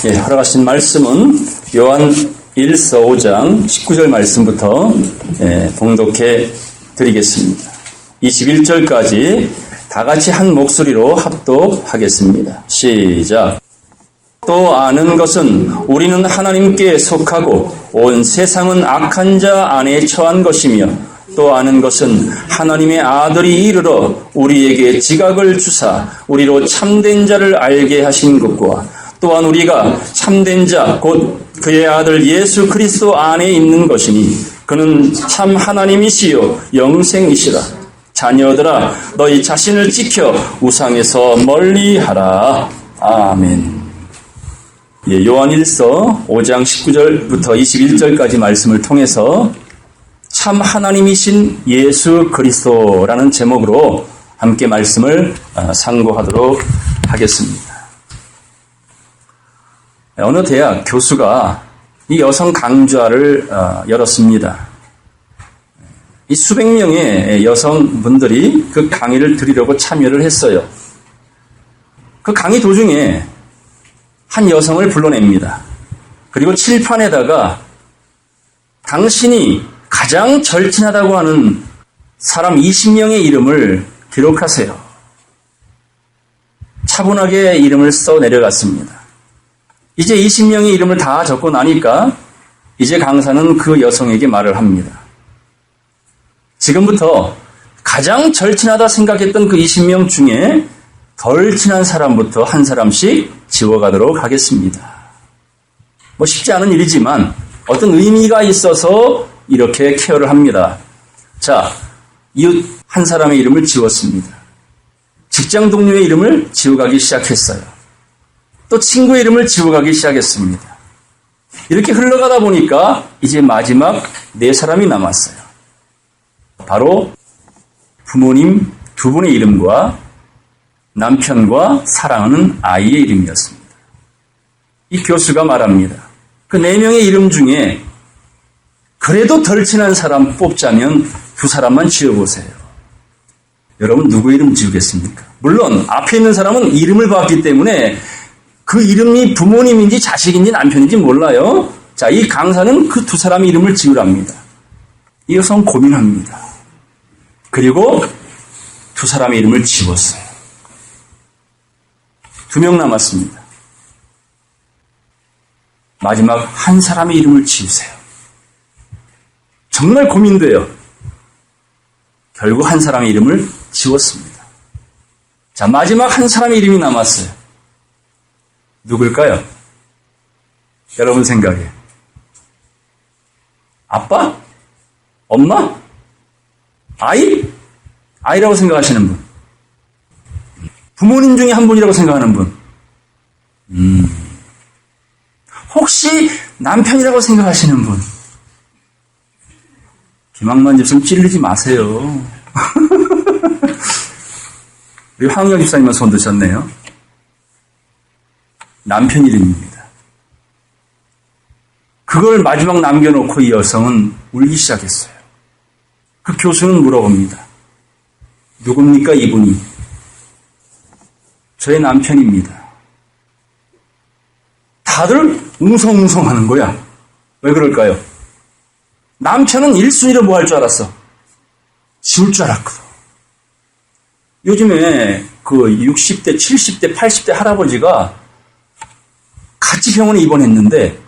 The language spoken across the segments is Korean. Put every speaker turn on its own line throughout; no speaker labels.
허락하신 말씀은 요한 1서 5장 19절 말씀부터 봉독해 드리겠습니다. 21절까지 다 같이 한 목소리로 합독하겠습니다. 시작. 또 아는 것은 우리는 하나님께 속하고 온 세상은 악한 자 안에 처한 것이며, 또 아는 것은 하나님의 아들이 이르러 우리에게 지각을 주사 우리로 참된 자를 알게 하신 것과, 또한 우리가 참된 자 곧 그의 아들 예수 그리스도 안에 있는 것이니 그는 참 하나님이시요 영생이시라. 자녀들아, 너희 자신을 지켜 우상에서 멀리하라. 아멘. 요한 1서 5장 19절부터 21절까지 말씀을 통해서 참 하나님이신 예수 그리스도라는 제목으로 함께 말씀을 상고하도록 하겠습니다. 어느 대학 교수가 이 여성 강좌를 열었습니다. 이 수백 명의 여성분들이 그 강의를 들으려고 참여를 했어요. 그 강의 도중에 한 여성을 불러냅니다. 그리고 칠판에다가 당신이 가장 절친하다고 하는 사람 20명의 이름을 기록하세요. 차분하게 이름을 써 내려갔습니다. 이제 20명의 이름을 다 적고 나니까 이제 강사는 그 여성에게 말을 합니다. 지금부터 가장 절친하다 생각했던 그 20명 중에 덜 친한 사람부터 한 사람씩 지워가도록 하겠습니다. 쉽지 않은 일이지만 어떤 의미가 있어서 이렇게 케어를 합니다. 자, 이웃 한 사람의 이름을 지웠습니다. 직장 동료의 이름을 지워가기 시작했어요. 또 친구의 이름을 지워가기 시작했습니다. 이렇게 흘러가다 보니까 이제 마지막 4사람이 남았어요. 바로 부모님 2분의 이름과 남편과 사랑하는 아이의 이름이었습니다. 이 교수가 말합니다. 그 4명의 이름 중에 그래도 덜 친한 사람 뽑자면 2사람만 지어보세요. 여러분 누구 이름 지우겠습니까? 물론 앞에 있는 사람은 이름을 봤기 때문에 그 이름이 부모님인지 자식인지 남편인지 몰라요. 자, 이 강사는 그 2사람의 이름을 지으랍니다. 이 여성 고민합니다. 그리고 2사람의 이름을 지웠어요. 2명 남았습니다. 마지막 한 사람의 이름을 지우세요. 정말 고민돼요. 결국 한 사람의 이름을 지웠습니다. 자, 마지막 한 사람의 이름이 남았어요. 누굴까요? 여러분 생각에. 아빠? 엄마? 아이? 아이라고 생각하시는 분. 부모님 중에 한 분이라고 생각하는 분. 혹시 남편이라고 생각하시는 분. 김학만 집사님 찔르지 마세요. 우리 황영 집사님은 손 드셨네요. 남편 이름입니다. 그걸 마지막 남겨놓고 이 여성은 울기 시작했어요. 그 교수는 물어봅니다. 누굽니까 이분이? 저의 남편입니다. 다들 웅성웅성 하는 거야. 왜 그럴까요? 남편은 1순위로 뭐 할 줄 알았어? 지울 줄 알았거든. 요즘에 그 60대, 70대, 80대 할아버지가 같이 병원에 입원했는데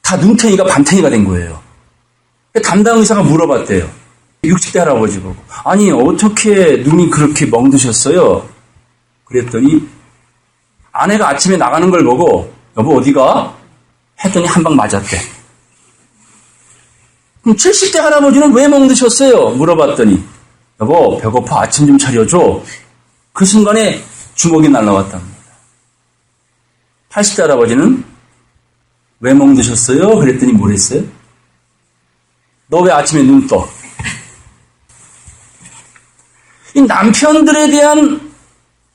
다 눈탱이가 반탱이가 된 거예요. 담당 의사가 물어봤대요. 60대 할아버지 보고. 아니, 어떻게 눈이 그렇게 멍드셨어요? 그랬더니 아내가 아침에 나가는 걸 보고 여보 어디가? 했더니 한 방 맞았대. 그럼 70대 할아버지는 왜 멍드셨어요? 물어봤더니 여보 배고파 아침 좀 차려줘. 그 순간에 주먹이 날라왔답니다. 80대 할아버지는 왜 멍드셨어요? 그랬더니 뭐랬어요? 너 왜 아침에 눈 떠? 이 남편들에 대한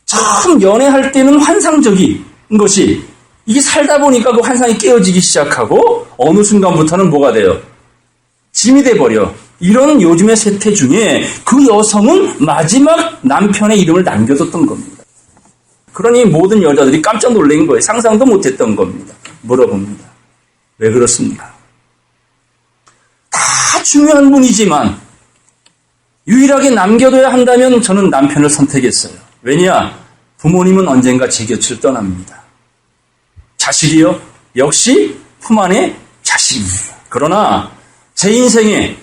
처음 연애할 때는 환상적인 것이 이게 살다 보니까 그 환상이 깨어지기 시작하고 어느 순간부터는 뭐가 돼요? 짐이 돼버려. 이런 요즘의 세태 중에 그 여성은 마지막 남편의 이름을 남겨뒀던 겁니다. 그러니 모든 여자들이 깜짝 놀란 거예요. 상상도 못했던 겁니다. 물어봅니다. 왜 그렇습니까? 다 중요한 분이지만 유일하게 남겨둬야 한다면 저는 남편을 선택했어요. 왜냐? 부모님은 언젠가 제 곁을 떠납니다. 자식이요? 역시 품 안의 자식입니다. 그러나 제 인생에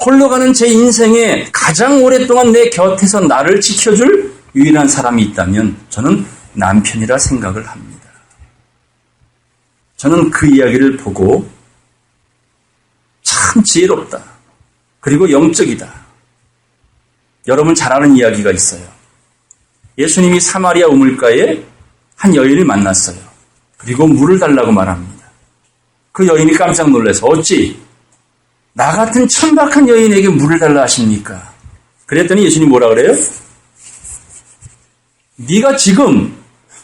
홀로 가는 제 인생에 가장 오랫동안 내 곁에서 나를 지켜줄 유일한 사람이 있다면 저는 남편이라 생각을 합니다. 저는 그 이야기를 보고 참 지혜롭다. 그리고 영적이다. 여러분 잘 아는 이야기가 있어요. 예수님이 사마리아 우물가에 한 여인을 만났어요. 그리고 물을 달라고 말합니다. 그 여인이 깜짝 놀라서 어찌 나 같은 천박한 여인에게 물을 달라 하십니까? 그랬더니 예수님이 뭐라 그래요? 네가 지금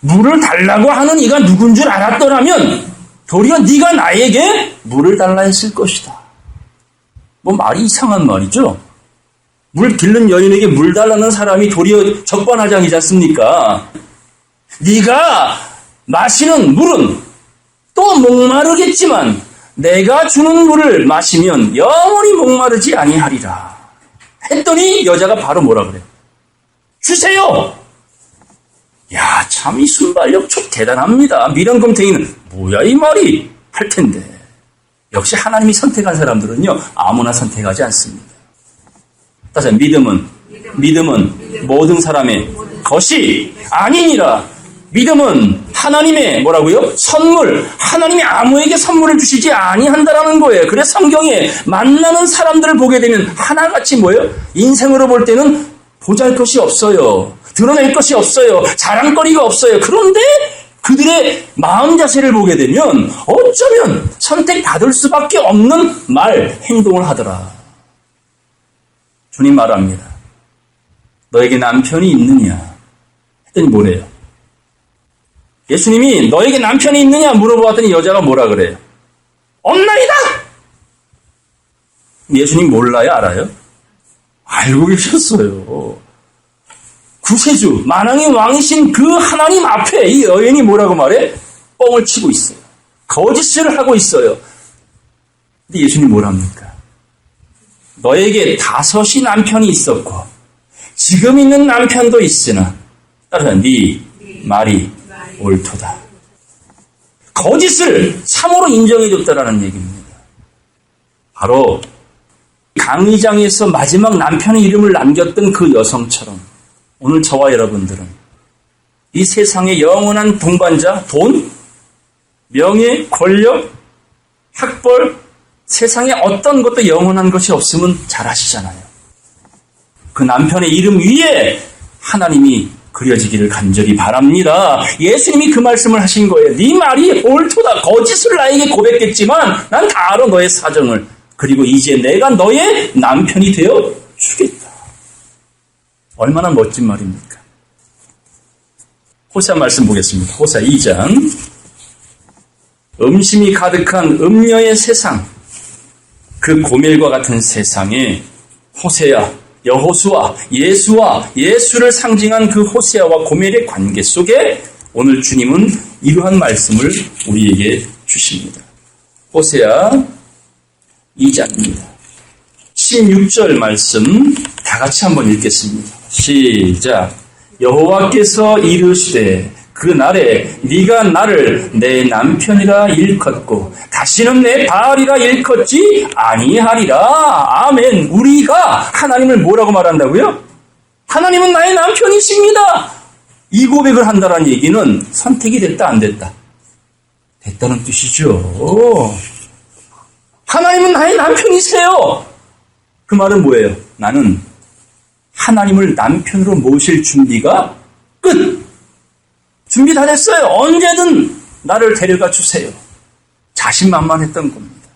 물을 달라고 하는 이가 누군 줄 알았더라면 도리어 네가 나에게 물을 달라 했을 것이다. 뭐 말이 이상한 말이죠. 물 길른 여인에게 물 달라는 사람이 도리어 적반하장이지 않습니까? 네가 마시는 물은 또 목마르겠지만 내가 주는 물을 마시면 영원히 목마르지 아니하리라. 했더니 여자가 바로 뭐라 그래요? 주세요! 야, 참 이 순발력 çok 대단합니다. 미련금탱이는 뭐야 이 말이? 할 텐데. 역시 하나님이 선택한 사람들은요, 아무나 선택하지 않습니다. 따라서 믿음은 모든 사람의 것이 아니니라. 믿음은 하나님의 뭐라고요? 선물. 하나님이 아무에게 선물을 주시지 아니한다라는 거예요. 그래서 성경에 만나는 사람들을 보게 되면 하나같이 뭐예요? 인생으로 볼 때는 보잘것이 없어요. 드러낼 것이 없어요. 자랑거리가 없어요. 그런데 그들의 마음 자세를 보게 되면 어쩌면 선택받을 수밖에 없는 말, 행동을 하더라. 주님 말합니다. 너에게 남편이 있느냐? 했더니 뭐래요? 예수님이 너에게 남편이 있느냐 물어보았더니 여자가 뭐라 그래요? 없나이다! 예수님 몰라요? 알아요? 알고 계셨어요. 구세주, 만왕의 왕이신 그 하나님 앞에 이 여인이 뭐라고 말해? 뻥을 치고 있어요. 거짓을 하고 있어요. 근데 예수님 뭐랍니까? 너에게 5이 남편이 있었고 지금 있는 남편도 있으나 따라서 네 말이 옳도다. 거짓을 참으로 인정해줬다라는 얘기입니다. 바로 강의장에서 마지막 남편의 이름을 남겼던 그 여성처럼 오늘 저와 여러분들은 이 세상의 영원한 동반자, 돈, 명예, 권력, 학벌, 세상에 어떤 것도 영원한 것이 없으면 잘 아시잖아요. 그 남편의 이름 위에 하나님이 그려지기를 간절히 바랍니다. 예수님이 그 말씀을 하신 거예요. 네 말이 옳도다. 거짓을 나에게 고백했지만 난 다 알아 너의 사정을. 그리고 이제 내가 너의 남편이 되어 주겠다. 얼마나 멋진 말입니까? 호세아 말씀 보겠습니다. 호세아 2장. 음심이 가득한 음녀의 세상, 그 고멜과 같은 세상에 호세아, 여호수아, 예수와 예수를 상징한 그 호세아와 고멜의 관계 속에 오늘 주님은 이러한 말씀을 우리에게 주십니다. 호세아 2장입니다. 16절 말씀 다 같이 한번 읽겠습니다. 시작. 여호와께서 이르시되 그날에 네가 나를 내 남편이라 일컫고 다시는 내 바알이라 일컫지 아니하리라. 아멘. 우리가 하나님을 뭐라고 말한다고요? 하나님은 나의 남편이십니다. 이 고백을 한다는 얘기는 선택이 됐다 안 됐다? 됐다는 뜻이죠. 하나님은 나의 남편이세요. 그 말은 뭐예요? 나는 하나님을 남편으로 모실 준비가 끝. 준비 다 됐어요. 언제든 나를 데려가 주세요. 자신만만했던 겁니다.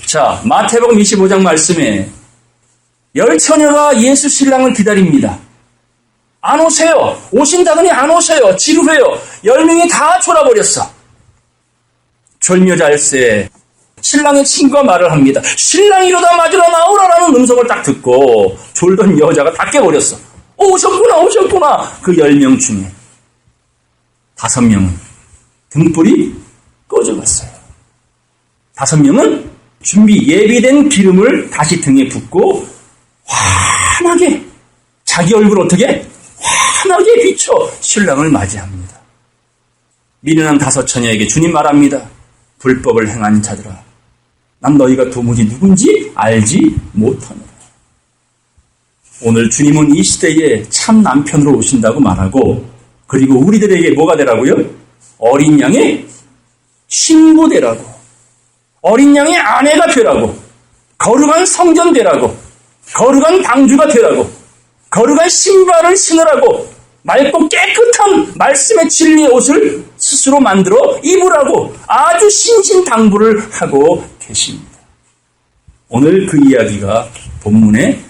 자, 마태복음 25장 말씀에 10처녀가 예수 신랑을 기다립니다. 안 오세요. 오신다더니 안 오세요. 지루해요. 10명이 다 졸아버렸어. 졸며잘세 신랑의 친구가 말을 합니다. 신랑이 이러다 맞으러 나오라라는 음성을 딱 듣고 졸던 여자가 다 깨버렸어. 오셨구나. 그 10명 중에 5명은 등불이 꺼져갔어요. 5명은 예비된 기름을 다시 등에 붓고 환하게 자기 얼굴 어떻게? 환하게 비춰 신랑을 맞이합니다. 미련한 5처녀에게 주님 말합니다. 불법을 행한 자들아, 난 너희가 도무지 누군지 알지 못하노라. 오늘 주님은 이 시대에 참 남편으로 오신다고 말하고, 그리고 우리들에게 뭐가 되라고요? 어린 양의 신부 되라고, 어린 양의 아내가 되라고, 거룩한 성전 되라고, 거룩한 방주가 되라고, 거룩한 신발을 신으라고, 맑고 깨끗한 말씀의 진리의 옷을 스스로 만들어 입으라고 아주 신신당부를 하고 계십니다. 오늘 그 이야기가 본문에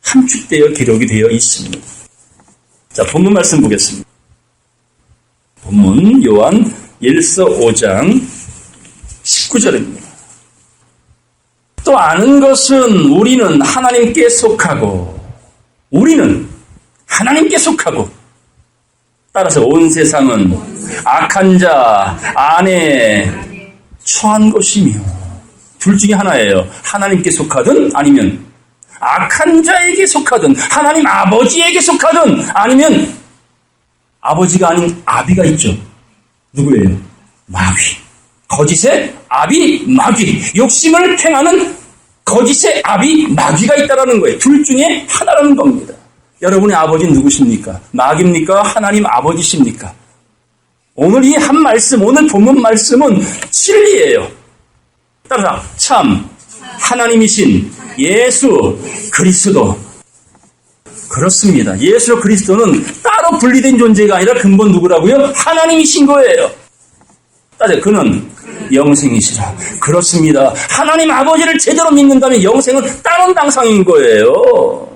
함축되어 기록이 되어 있습니다. 자, 본문 말씀 보겠습니다. 본문 요한 1서 5장 19절입니다. 또 아는 것은 우리는 하나님께 속하고, 우리는 하나님께 속하고, 따라서 온 세상은 악한 자 안에 처한 것이며, 둘 중에 하나예요. 하나님께 속하든 아니면 악한 자에게 속하든, 하나님 아버지에게 속하든 아니면 아버지가 아닌 아비가 있죠. 누구예요? 마귀. 거짓의 아비 마귀. 욕심을 행하는 거짓의 아비 마귀가 있다라는 거예요. 둘 중에 하나라는 겁니다. 여러분의 아버지는 누구십니까? 마귀입니까? 하나님 아버지십니까? 오늘 이 한 말씀, 오늘 본문 말씀은 진리예요. 따라서 참 하나님이신 예수 그리스도. 그렇습니다. 예수 그리스도는 따로 분리된 존재가 아니라 근본 누구라고요? 하나님이신 거예요. 따라서 그는 영생이시라. 그렇습니다. 하나님 아버지를 제대로 믿는다면 영생은 다른 당상인 거예요.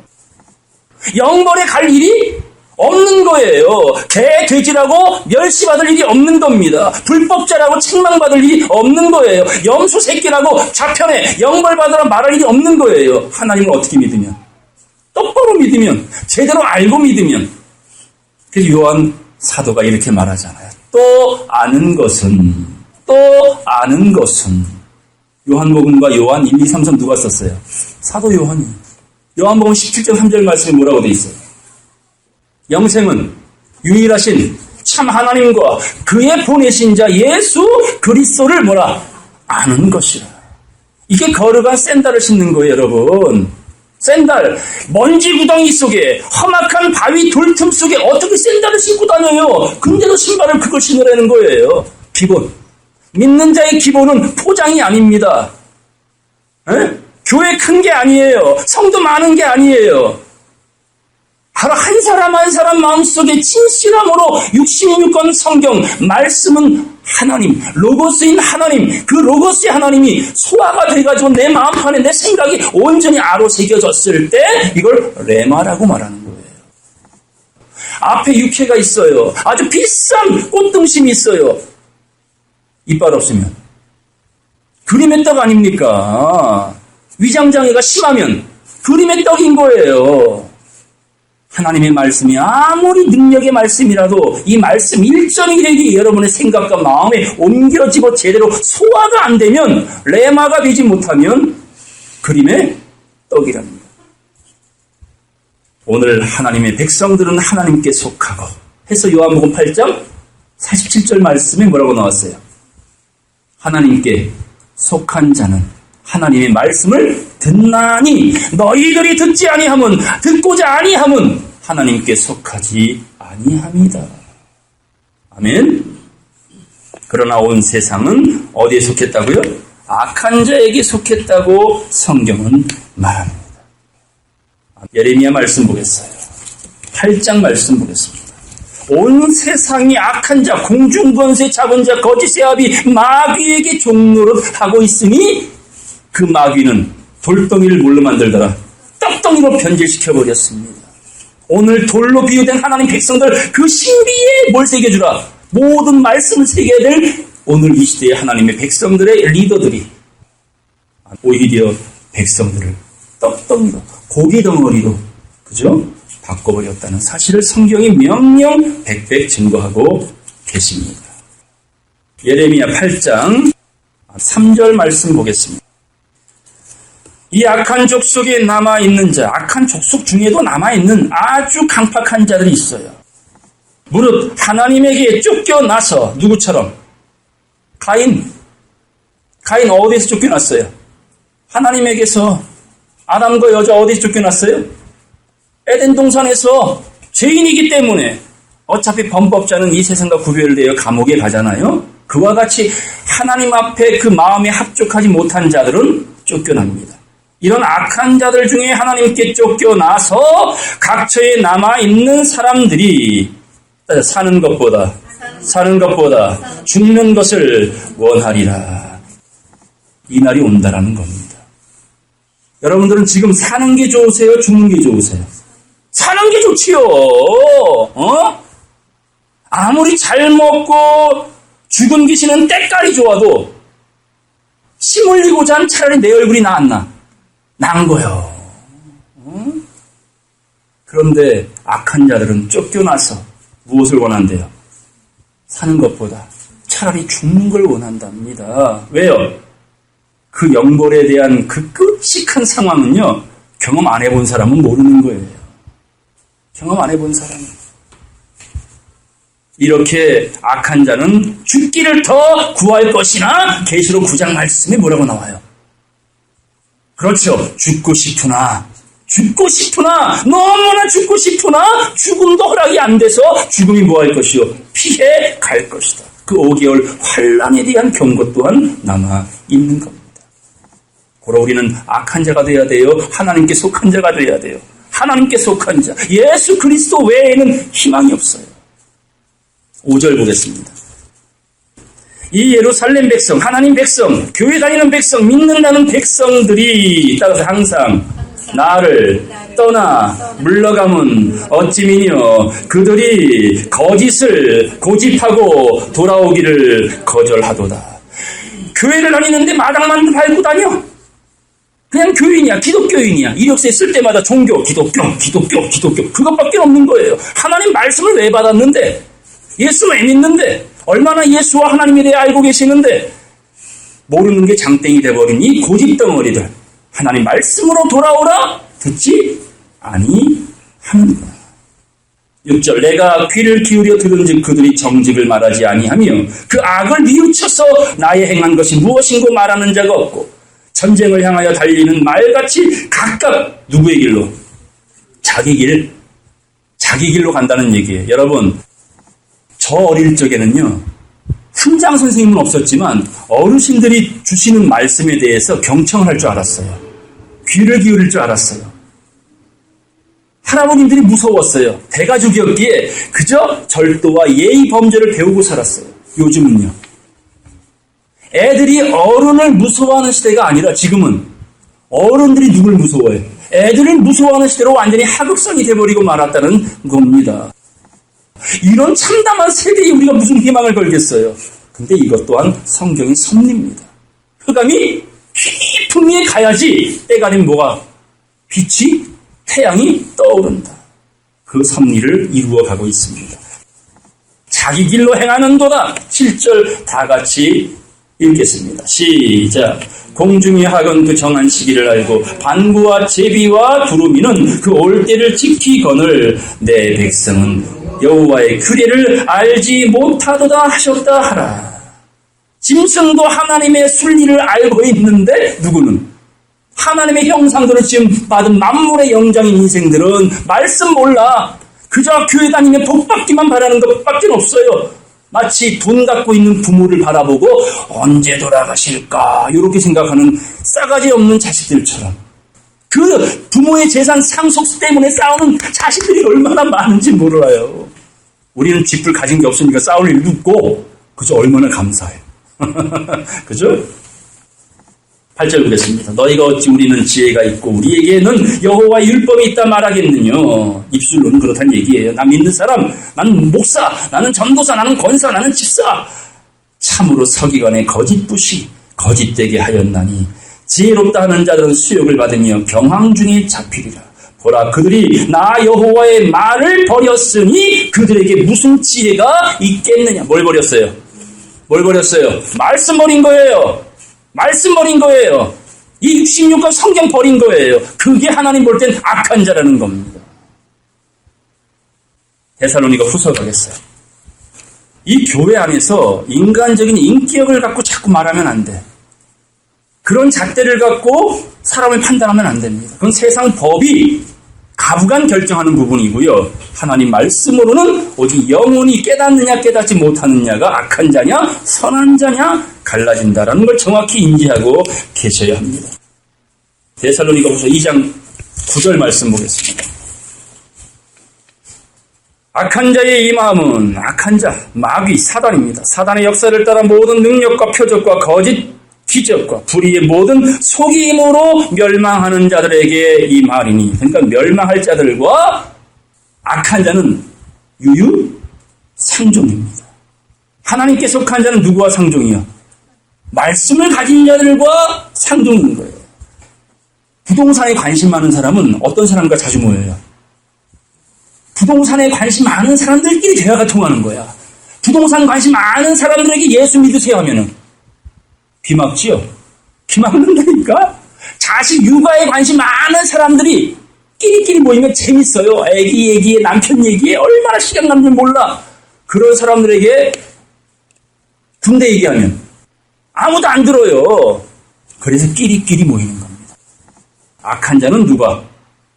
영벌에 갈 일이 없는 거예요. 개, 돼지라고 멸시받을 일이 없는 겁니다. 불법자라고 책망받을 일이 없는 거예요. 염소 새끼라고 자편에 영벌받으라 말할 일이 없는 거예요. 하나님을 어떻게 믿으면? 똑바로 믿으면, 제대로 알고 믿으면. 그래서 요한 사도가 이렇게 말하잖아요. 또 아는 것은 요한복음과 요한 1, 2, 3, 4 누가 썼어요? 사도 요한이. 요한복음 17장 3절 말씀에 뭐라고 돼 있어요? 영생은 유일하신 참 하나님과 그의 보내신 자 예수 그리스도를 뭐라? 아는 것이라. 이게 거룩한 샌들을 신는 거예요, 여러분. 샌들, 먼지 구덩이 속에, 험악한 바위 돌틈 속에 어떻게 샌들을 신고 다녀요? 근데도 신발을 그걸 신으라는 거예요. 기본. 믿는 자의 기본은 포장이 아닙니다. 에? 교회 큰 게 아니에요. 성도 많은 게 아니에요. 바로 한 사람 한 사람 마음속에 진실함으로 66권 성경 말씀은 하나님, 로고스인 하나님, 그 로고스의 하나님이 소화가 돼가지고 내 마음판에 내 생각이 온전히 아로새겨졌을 때 이걸 레마라고 말하는 거예요. 앞에 육회가 있어요. 아주 비싼 꽃등심이 있어요. 이빨 없으면 그림의 떡 아닙니까? 위장장애가 심하면 그림의 떡인 거예요. 하나님의 말씀이 아무리 능력의 말씀이라도 이 말씀 일정일액이 여러분의 생각과 마음에 옮겨지고 제대로 소화가 안 되면, 레마가 되지 못하면 그림의 떡이랍니다. 오늘 하나님의 백성들은 하나님께 속하고 해서 요한복음 8장 47절 말씀에 뭐라고 나왔어요? 하나님께 속한 자는 하나님의 말씀을 듣나니 너희들이 듣지 아니함은, 듣고자 아니함은 하나님께 속하지 아니함이다. 아멘. 그러나 온 세상은 어디에 속했다고요? 악한 자에게 속했다고 성경은 말합니다. 예레미야 말씀 보겠어요. 8장 말씀 보겠습니다. 온 세상이 악한 자, 공중권세 잡은 자, 거짓의 아비 마귀에게 종노릇하고 있으니 그 마귀는 돌덩이를 뭘로 만들다가 떡덩이로 변질시켜버렸습니다. 오늘 돌로 비유된 하나님 백성들 그 신비에 뭘 새겨주라? 모든 말씀을 새겨야 될 오늘 이 시대의 하나님의 백성들의 리더들이 오히려 백성들을 떡덩이로, 고기 덩어리로, 그죠? 바꿔버렸다는 사실을 성경이 명명백백 증거하고 계십니다. 예레미야 8장 3절 말씀 보겠습니다. 이 악한 족속에 남아있는 자, 악한 족속 중에도 남아있는 아주 강팍한 자들이 있어요. 무릇 하나님에게 쫓겨나서 누구처럼? 가인 어디에서 쫓겨났어요? 하나님에게서. 아담과 여자 어디에서 쫓겨났어요? 에덴 동산에서. 죄인이기 때문에 어차피 범법자는 이 세상과 구별되어 감옥에 가잖아요. 그와 같이 하나님 앞에 그 마음에 합족하지 못한 자들은 쫓겨납니다. 이런 악한 자들 중에 하나님께 쫓겨나서 각처에 남아있는 사람들이 사는 것보다 죽는 것을 원하리라. 이 날이 온다라는 겁니다. 여러분들은 지금 사는 게 좋으세요? 죽는 게 좋으세요? 사는 게 좋지요. 아무리 잘 먹고 죽은 귀신은 때깔이 좋아도 침 흘리고자 하면 차라리 내 얼굴이 나은 거예요. 그런데 악한 자들은 쫓겨나서 무엇을 원한대요? 사는 것보다 차라리 죽는 걸 원한답니다. 왜요? 그 영벌에 대한 그 끔찍한 상황은요, 경험 안 해본 사람은 모르는 거예요. 경험 안 해본 사람은. 이렇게 악한 자는 죽기를 더 구할 것이나 계시록 9장 말씀에 뭐라고 나와요? 그렇죠. 죽고 싶으나 너무나 죽고 싶으나 죽음도 허락이 안 돼서 죽음이 뭐할 것이요? 피해 갈 것이다. 그 5개월 환난에 대한 경고 또한 남아 있는 겁니다. 고로 우리는 악한 자가 돼야 돼요? 하나님께 속한 자가 돼야 돼요? 하나님께 속한 자, 예수 그리스도 외에는 희망이 없어요. 5절 보겠습니다. 이 예루살렘 백성, 하나님 백성, 교회 다니는 백성, 믿는다는 백성들이 따라서 항상 나를 떠나 물러가면 어찌미뇨 그들이 거짓을 고집하고 돌아오기를 거절하도다. 교회를 다니는데 마당만 밟고 다녀. 그냥 교인이야, 기독교인이야. 이력서에 쓸 때마다 종교, 기독교 그것밖에 없는 거예요. 하나님 말씀을 왜 받았는데, 예수 왜 믿는데, 얼마나 예수와 하나님에 대해 알고 계시는데 모르는 게 장땡이 돼버린 이 고집덩어리들, 하나님 말씀으로 돌아오라 듣지 아니하는구나. 6절 내가 귀를 기울여 들은즉 그들이 정직을 말하지 아니하며 그 악을 뉘우쳐서 나의 행한 것이 무엇인고 말하는 자가 없고 전쟁을 향하여 달리는 말같이 각각 누구의 길로? 자기 길로 간다는 얘기예요. 여러분, 저 어릴 적에는요, 훈장 선생님은 없었지만 어르신들이 주시는 말씀에 대해서 경청을 할 줄 알았어요. 귀를 기울일 줄 알았어요. 할아버님들이 무서웠어요. 대가족이었기에 그저 절도와 예의 범죄를 배우고 살았어요. 요즘은요, 애들이 어른을 무서워하는 시대가 아니라 지금은 어른들이 누굴 무서워해요? 애들을 무서워하는 시대로 완전히 하극상이 돼버리고 말았다는 겁니다. 이런 참담한 세대에 우리가 무슨 희망을 걸겠어요? 근데 이것 또한 성경의 섭리입니다. 흑암이 깊은 위에 가야지 때가 되면 뭐가? 빛이, 태양이 떠오른다. 그 섭리를 이루어가고 있습니다. 자기 길로 행하는도다. 7절 다 같이 읽겠습니다. 시작. 공중의 학은 그 정한 시기를 알고 반구와 제비와 두루미는 그 올 때를 지키거늘 내 백성은 여호와의 규례를 알지 못하도다 하셨다 하라. 짐승도 하나님의 순리를 알고 있는데 누구는? 하나님의 형상들을 지금 받은 만물의 영장인 인생들은 말씀 몰라. 그저 교회 다니며 복 받기만 바라는 것밖에 없어요. 마치 돈 갖고 있는 부모를 바라보고 언제 돌아가실까 이렇게 생각하는 싸가지 없는 자식들처럼 그 부모의 재산 상속 때문에 싸우는 자식들이 얼마나 많은지 몰라요. 우리는 집을 가진 게 없으니까 싸울 일도 없고 그저 얼마나 감사해요. 그죠? 8절 보겠습니다. 너희가 어찌 우리는 지혜가 있고 우리에게는 여호와의 율법이 있다 말하겠느냐. 입술로는 그렇다는 얘기예요. 나 믿는 사람, 나는 목사, 나는 전도사, 나는 권사, 나는 집사. 참으로 서기관의 거짓부시 거짓되게 하였나니 지혜롭다 하는 자들은 수욕을 받으며 경황 중에 잡히리라. 보라, 그들이 나 여호와의 말을 버렸으니 그들에게 무슨 지혜가 있겠느냐. 뭘 버렸어요? 뭘 버렸어요? 말씀 버린 거예요. 말씀 버린 거예요. 이 66권 성경 버린 거예요. 그게 하나님 볼 땐 악한 자라는 겁니다. 데살로니가 후서 가겠어요. 이 교회 안에서 인간적인 인격을 갖고 자꾸 말하면 안 돼. 그런 잣대를 갖고 사람을 판단하면 안 됩니다. 그건 세상 법이 가부간 결정하는 부분이고요. 하나님 말씀으로는 오직 영혼이 깨닫느냐 깨닫지 못하느냐가 악한 자냐 선한 자냐 갈라진다라는 걸 정확히 인지하고 계셔야 합니다. 데살로니가후서 2장 9절 말씀 보겠습니다. 악한 자의 이 마음은 악한 자, 마귀, 사단입니다. 사단의 역사를 따라 모든 능력과 표적과 거짓 기적과 불의의 모든 속임으로 멸망하는 자들에게 이 말이니. 그러니까 멸망할 자들과 악한 자는 유유상종입니다. 하나님께 속한 자는 누구와 상종이요? 말씀을 가진 자들과 상종인 거예요. 부동산에 관심 많은 사람은 어떤 사람과 자주 모여요? 부동산에 관심 많은 사람들끼리 대화가 통하는 거야. 부동산 관심 많은 사람들에게 예수 믿으세요 하면은 귀막지요? 귀막는다니까? 자식 육아에 관심 많은 사람들이 끼리끼리 모이면 재밌어요. 애기 얘기에 남편 얘기에 얼마나 시간 가는 줄 몰라. 그런 사람들에게 군대 얘기하면 아무도 안 들어요. 그래서 끼리끼리 모이는 겁니다. 악한 자는 누가?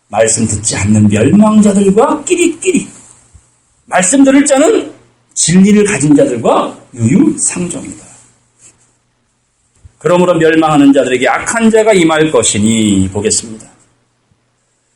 말씀 듣지 않는 멸망자들과 끼리끼리. 말씀 들을 자는 진리를 가진 자들과 유유상종이다. 그러므로 멸망하는 자들에게 악한 자가 임할 것이니 보겠습니다.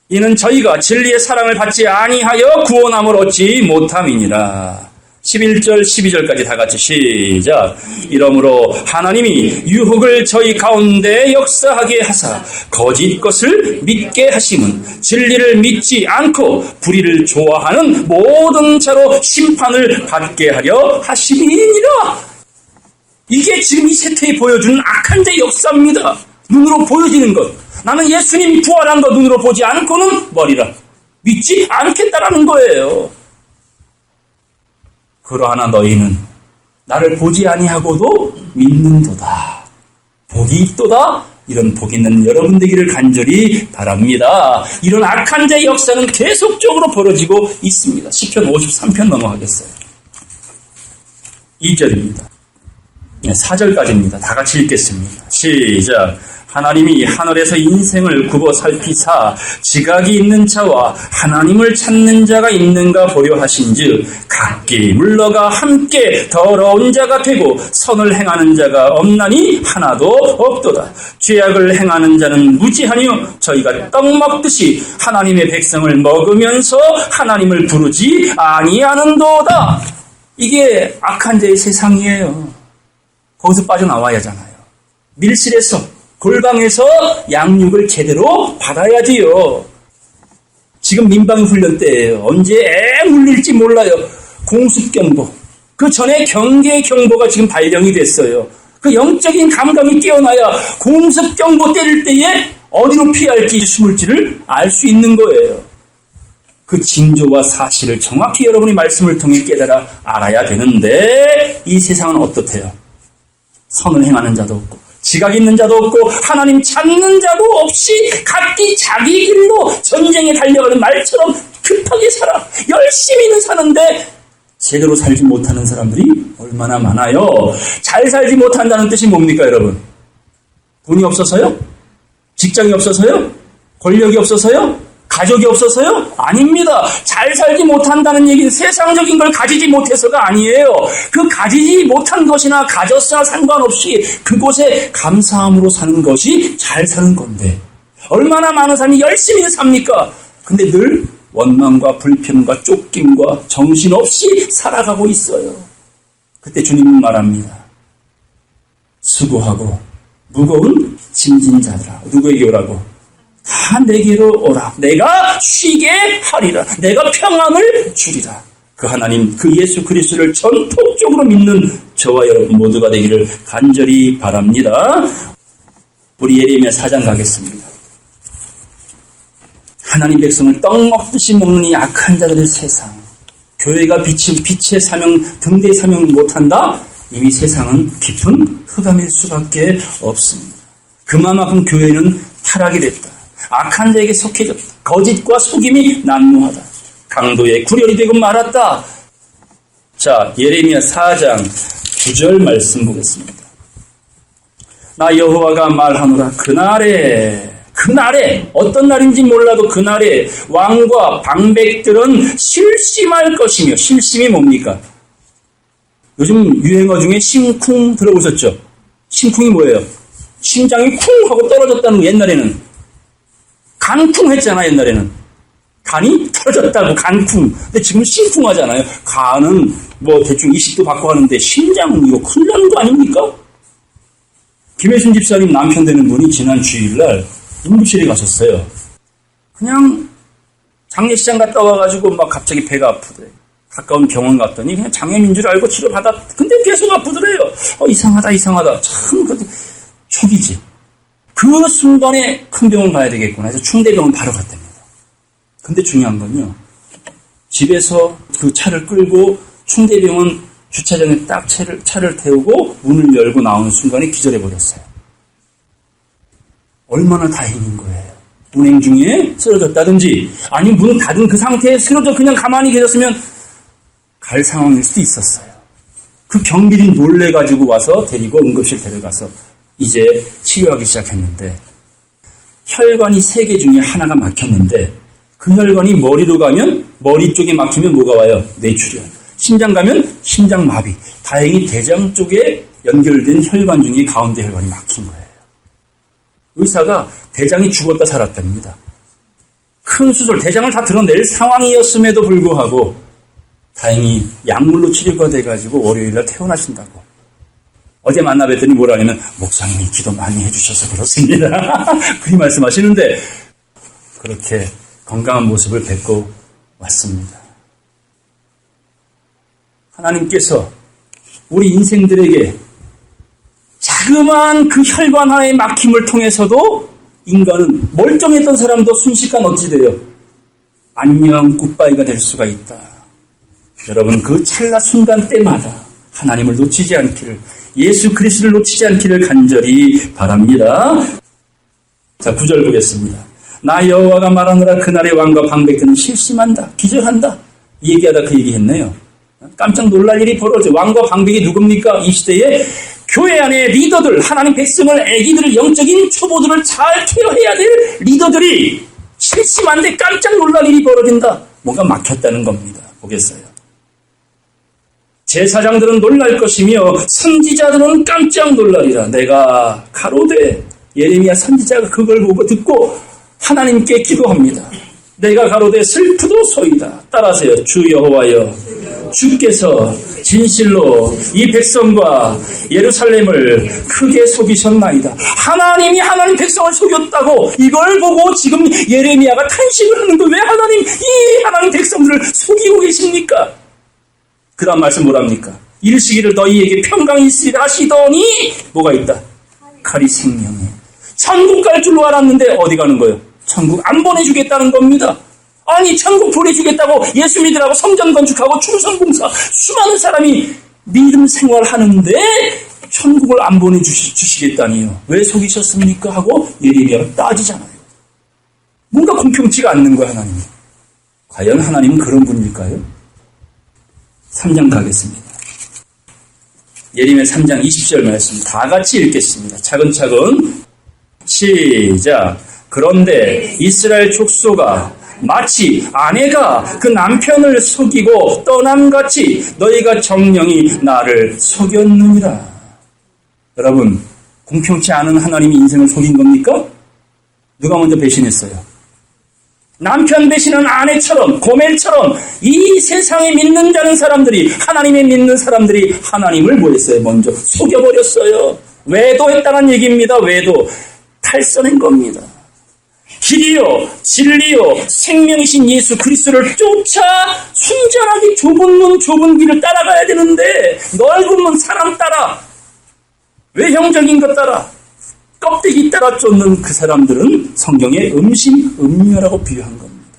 이는 저희가 진리의 사랑을 받지 아니하여 구원함을 얻지 못함이니라. 11절 12절까지 다 같이 시작. 이러므로 하나님이 유혹을 저희 가운데 역사하게 하사 거짓 것을 믿게 하심은 진리를 믿지 않고 불의를 좋아하는 모든 자로 심판을 받게 하려 하심이니라. 이게 지금 이 세태에 보여주는 악한 자의 역사입니다. 눈으로 보여지는 것. 나는 예수님 부활한 거 눈으로 보지 않고는 머리라. 믿지 않겠다라는 거예요. 그러하나 너희는 나를 보지 아니하고도 믿는도다. 복이 있도다. 이런 복 있는 여러분 되기를 간절히 바랍니다. 이런 악한 자의 역사는 계속적으로 벌어지고 있습니다. 시편 53편 넘어가겠어요. 2절입니다. 4절까지입니다. 다 같이 읽겠습니다. 시작. 하나님이 하늘에서 인생을 굽어 살피사 지각이 있는 자와 하나님을 찾는 자가 있는가 보려 하신즉 각기 물러가 함께 더러운 자가 되고 선을 행하는 자가 없나니 하나도 없도다. 죄악을 행하는 자는 무지하니요 저희가 떡 먹듯이 하나님의 백성을 먹으면서 하나님을 부르지 아니하는도다. 이게 악한 자의 세상이에요. 거기서 빠져나와야 하잖아요. 밀실에서 골방에서 양육을 제대로 받아야지요. 지금 민방위 훈련 때예요. 언제 애 물릴지 몰라요. 공습경보. 그 전에 경계경보가 지금 발령이 됐어요. 그 영적인 감각이 뛰어나야 공습경보 때릴 때에 어디로 피할지 숨을지를 알 수 있는 거예요. 그 징조와 사실을 정확히 여러분이 말씀을 통해 깨달아 알아야 되는데 이 세상은 어떻대요? 선을 행하는 자도 없고 지각 있는 자도 없고 하나님 찾는 자도 없이 각기 자기 길로 전쟁에 달려가는 말처럼 급하게 살아. 열심히는 사는데 제대로 살지 못하는 사람들이 얼마나 많아요. 잘 살지 못한다는 뜻이 뭡니까 여러분? 돈이 없어서요? 직장이 없어서요? 권력이 없어서요? 가족이 없어서요? 아닙니다. 잘 살지 못한다는 얘기는 세상적인 걸 가지지 못해서가 아니에요. 그 가지지 못한 것이나 가졌으나 상관없이 그곳에 감사함으로 사는 것이 잘 사는 건데 얼마나 많은 사람이 열심히 삽니까? 근데 늘 원망과 불평과 쫓김과 정신없이 살아가고 있어요. 그때 주님은 말합니다. 수고하고 무거운 짐진 자들아. 누구에게 오라고? 다 내게로 오라. 내가 쉬게 하리라. 내가 평안을 주리라. 그 하나님, 그 예수 그리스도를 전폭적으로 믿는 저와 여러분 모두가 되기를 간절히 바랍니다. 우리 예레미야 4장 가겠습니다. 하나님 백성을 떡 먹듯이 먹는 이 악한 자들의 세상. 교회가 빛의 사명, 등대의 사명 못한다? 이미 세상은 깊은 흑암일 수밖에 없습니다. 그만큼 교회는 타락이 됐다. 악한 자에게 속해졌다. 거짓과 속임이 난무하다. 강도의 구렬이 되고 말았다. 자, 예레미야 4장 9절 말씀 보겠습니다. 나 여호와가 말하노라. 그날에 어떤 날인지 몰라도 그날에 왕과 방백들은 실심할 것이며, 실심이 뭡니까? 요즘 유행어 중에 심쿵 들어보셨죠? 심쿵이 뭐예요? 심장이 쿵 하고 떨어졌다는 거. 옛날에는 간쿵 했잖아. 옛날에는 간이 떨어졌다고 간쿵. 근데 지금 심쿵 하잖아요. 간은 뭐 대충 20도 받고 하는데 심장은 이거 큰일 나는 거 아닙니까? 김혜순 집사님 남편 되는 분이 지난 주일날 응급실에 가셨어요. 그냥 장례식장 갔다 와가지고 막 갑자기 배가 아프대. 가까운 병원 갔더니 그냥 장염인 줄 알고 치료받았. 근데 계속 아프더래요. 이상하다. 참 초기지. 그 순간에 큰 병원 가야 되겠구나 해서 충대병원 바로 갔답니다. 근데 중요한 건요. 집에서 그 차를 끌고 충대병원 주차장에 딱 차를 태우고 문을 열고 나오는 순간에 기절해버렸어요. 얼마나 다행인 거예요. 운행 중에 쓰러졌다든지 아니면 문 닫은 그 상태에 쓰러져 그냥 가만히 계셨으면 갈 상황일 수도 있었어요. 그 경비들이 놀래가지고 와서 데리고 응급실 데려가서 이제 치료하기 시작했는데 혈관이 3개 중에 하나가 막혔는데 그 혈관이 머리로 가면 머리 쪽에 막히면 뭐가 와요? 뇌출혈. 심장 가면 심장마비. 다행히 대장 쪽에 연결된 혈관 중에 가운데 혈관이 막힌 거예요. 의사가 대장이 죽었다 살았답니다. 큰 수술, 대장을 다 드러낼 상황이었음에도 불구하고 다행히 약물로 치료가 돼가지고 월요일날 퇴원하신다고. 어제 만나 뵀더니 뭐라 하냐면 목사님이 기도 많이 해주셔서 그렇습니다. 그리 말씀하시는데 그렇게 건강한 모습을 뵙고 왔습니다. 하나님께서 우리 인생들에게 자그마한 그 혈관 하나의 막힘을 통해서도 인간은 멀쩡했던 사람도 순식간 어찌 돼요? 안녕 굿바이가 될 수가 있다. 여러분 그 찰나 순간 때마다 하나님을 놓치지 않기를, 예수 그리스도를 놓치지 않기를 간절히 바랍니다. 자, 9절 보겠습니다. 나 여호와가 말하노라. 그날의 왕과 방백들은 실심한다. 기절한다. 이 얘기하다 그 얘기했네요. 깜짝 놀랄 일이 벌어져. 왕과 방백이 누굽니까? 이 시대에 교회 안에 리더들, 하나님 백성을, 애기들을, 영적인 초보들을 잘 케어해야 될 리더들이 실심한데 깜짝 놀랄 일이 벌어진다. 뭔가 막혔다는 겁니다. 보겠어요. 제사장들은 놀랄 것이며 선지자들은 깜짝 놀라리라. 내가 가로되, 예레미야 선지자가 그걸 보고 듣고 하나님께 기도합니다. 내가 가로되 슬프도소이다. 따라하세요. 주 여호와여, 주께서 진실로 이 백성과 예루살렘을 크게 속이셨나이다. 하나님이 하나님 백성을 속였다고 이걸 보고 지금 예레미야가 탄식을 하는데 왜 하나님 이 하나님 백성들을 속이고 계십니까? 그 다음 말씀 뭐랍니까? 일시기를 너희에게 평강이 있으리라 하시더니 뭐가 있다? 칼이 생명에. 천국 갈 줄로 알았는데 어디 가는 거예요? 천국 안 보내주겠다는 겁니다. 아니 천국 보내주겠다고 예수 믿으라고 성전 건축하고 충성봉사 수많은 사람이 믿음 생활하는데 천국을 안 보내주시겠다니요. 왜 속이셨습니까? 하고 예레미야가 따지잖아요. 뭔가 공평치가 않는 거야 하나님. 과연 하나님은 그런 분일까요? 3장 가겠습니다. 예레미야 3장 20절 말씀 다 같이 읽겠습니다. 차근차근 시작. 그런데 이스라엘 족속아, 마치 아내가 그 남편을 속이고 떠남같이 너희가 정령이 나를 속였느니라. 여러분, 공평치 않은 하나님이 인생을 속인 겁니까? 누가 먼저 배신했어요? 남편 배신한 아내처럼, 고멜처럼 이 세상에 믿는 자는 사람들이, 하나님의 믿는 사람들이 하나님을 뭐 했어요? 먼저 속여버렸어요. 외도했다는 얘기입니다. 외도. 탈선한 겁니다. 길이요, 진리요, 생명이신 예수 그리스도를 쫓아 순전하게 좁은 문, 좁은 길을 따라가야 되는데 넓은 문 사람 따라, 외형적인 것 따라, 껍데기 따라 쫓는 그 사람들은 성경에 음심, 음녀라고 비유한 겁니다.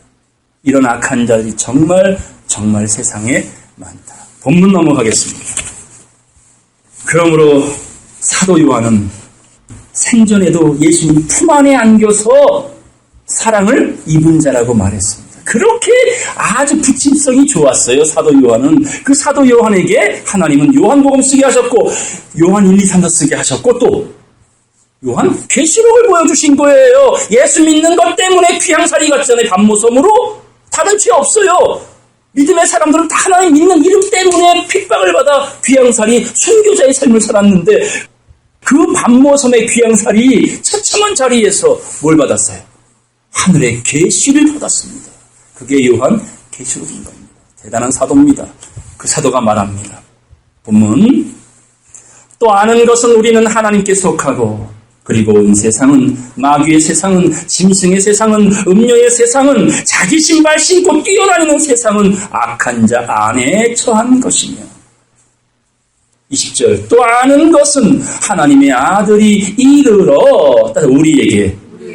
이런 악한 자들이 정말 세상에 많다. 본문 넘어가겠습니다. 그러므로 사도 요한은 생전에도 예수님 품 안에 안겨서 사랑을 입은 자라고 말했습니다. 그렇게 아주 부침성이 좋았어요. 사도 요한은. 그 사도 요한에게 하나님은 요한복음 쓰게 하셨고 요한 1, 2, 3도 쓰게 하셨고 또 요한 계시록을 보여주신 거예요. 예수 믿는 것 때문에 귀향살이 갔잖아요. 밤모섬으로. 다른 죄 없어요. 믿음의 사람들은 다 하나님 믿는 이름 때문에 핍박을 받아 귀향살이 순교자의 삶을 살았는데 그 밤모섬의 귀향살이 처참한 자리에서 뭘 받았어요? 하늘의 계시를 받았습니다. 그게 요한 계시록인 겁니다. 대단한 사도입니다. 그 사도가 말합니다. 본문 또 아는 것은 우리는 하나님께 속하고 그리고 온 세상은 마귀의 세상은 짐승의 세상은 음녀의 세상은 자기 신발 신고 뛰어다니는 세상은 악한 자 안에 처한 것이며 20절 또 아는 것은 하나님의 아들이 이르러